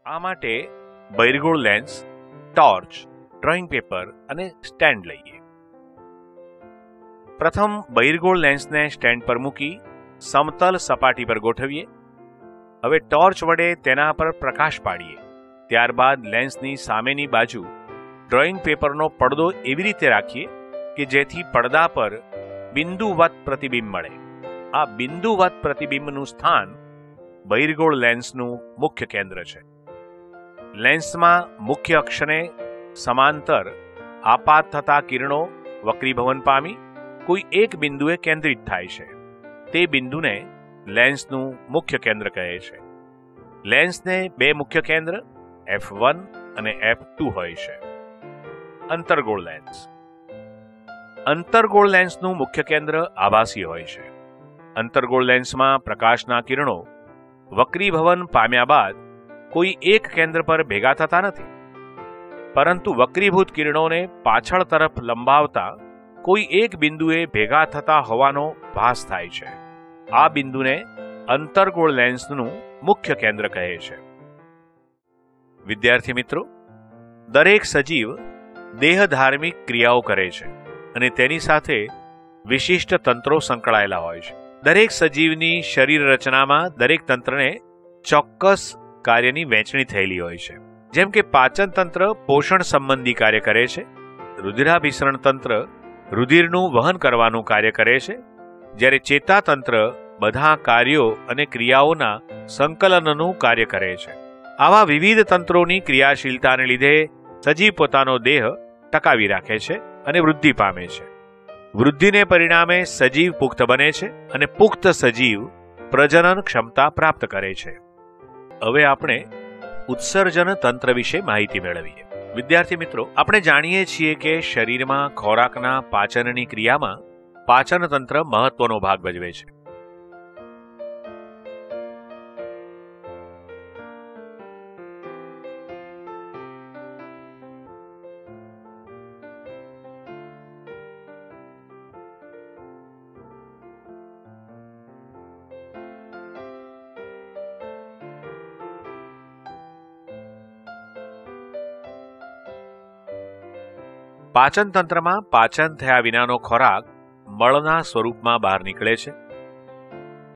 આ માટે બહિર્ગોળ lens, torch, drawing paper અને સ્ટેન્ડ લઈએ. પ્રથમ બહિર્ગોળ લેન્સને સ્ટેન્ડ પર મૂકી સમતલ સપાટી પર ગોઠવીએ. હવે ટોર્ચ વડે તેના પર પ્રકાશ પાડીએ. ત્યારબાદ લેન્સની સામેની બાજુ ડ્રોઈંગ પેપરનો પડદો એવી રીતે રાખીએ કે જેથી પડદા પર બિંદુવત પ્રતિબિંબ મળે. આ બિંદુવત પ્રતિબિંબનું સ્થાન બહિર્ગોળ લેન્સનું મુખ્ય કેન્દ્ર છે. લેન્સમાં મુખ્ય અક્ષને સમાંતર આપાત થતા કિરણો વક્રીભવન પામી કોઈ એક બિંદુએ કેન્દ્રિત થાય છે. તે બિંદુને લેન્સનું મુખ્ય કેન્દ્ર કહે છે. લેન્સને બે મુખ્ય કેન્દ્ર F1 અને F2 હોય છે. અંતર્ગોળ લેન્સ. અંતર્ગોળ લેન્સનું મુખ્ય કેન્દ્ર આભાસી હોય છે. અંતર્ગોળ લેન્સમાં પ્રકાશના કિરણો વક્રીભવન પામ્યા બાદ કોઈ એક કેન્દ્ર પર ભેગા થતા નથી, પરંતુ વક્રીભૂત કિરણોને પાછળ તરફ લંબાવતા કોઈ એક બિંદુએ ભેગા થતા હોવાનો ભાસ થાય છે. આ બિંદુને અંતર્ગોળ લેન્સનું મુખ્ય કેન્દ્ર કહે છે. વિદ્યાર્થી મિત્રો, દરેક સજીવ દેહધાર્મિક ક્રિયાઓ કરે છે અને તેની સાથે વિશિષ્ટ તંત્રો સંકળાયેલા હોય છે. દરેક સજીવની શરીર રચનામાં દરેક તંત્રને ચોક્કસ કાર્યની વહેંચણી થયેલી હોય છે. જેમ કે પાચન તંત્ર પોષણ સંબંધી કાર્ય કરે છે, રુધિરાભિસરણ તંત્ર રુધિરનું વહન કરવાનું કાર્ય કરે છે, જ્યારે ચેતાતંત્ર બધા કાર્યો અને ક્રિયાઓના સંકલનનું કાર્ય કરે છે. આવા વિવિધ તંત્રોની ક્રિયાશીલતાને લીધે સજીવ પોતાનો દેહ ટકાવી રાખે છે અને વૃદ્ધિ પામે છે. વૃદ્ધિને પરિણામે સજીવ પુખ્ત બને છે અને પુખ્ત સજીવ પ્રજનન ક્ષમતા પ્રાપ્ત કરે છે. હવે આપણે ઉત્સર્જન તંત્ર વિશે માહિતી મેળવીએ. વિદ્યાર્થી મિત્રો, આપણે જાણીએ છીએ કે શરીરમાં ખોરાકના પાચનની ક્રિયામાં પાચન તંત્ર મહત્વનો ભાગ ભજવે છે. પાચન તંત્રમાં પાચન થયા વિનાનો ખોરાક મળના સ્વરૂપમાં બહાર નીકળે છે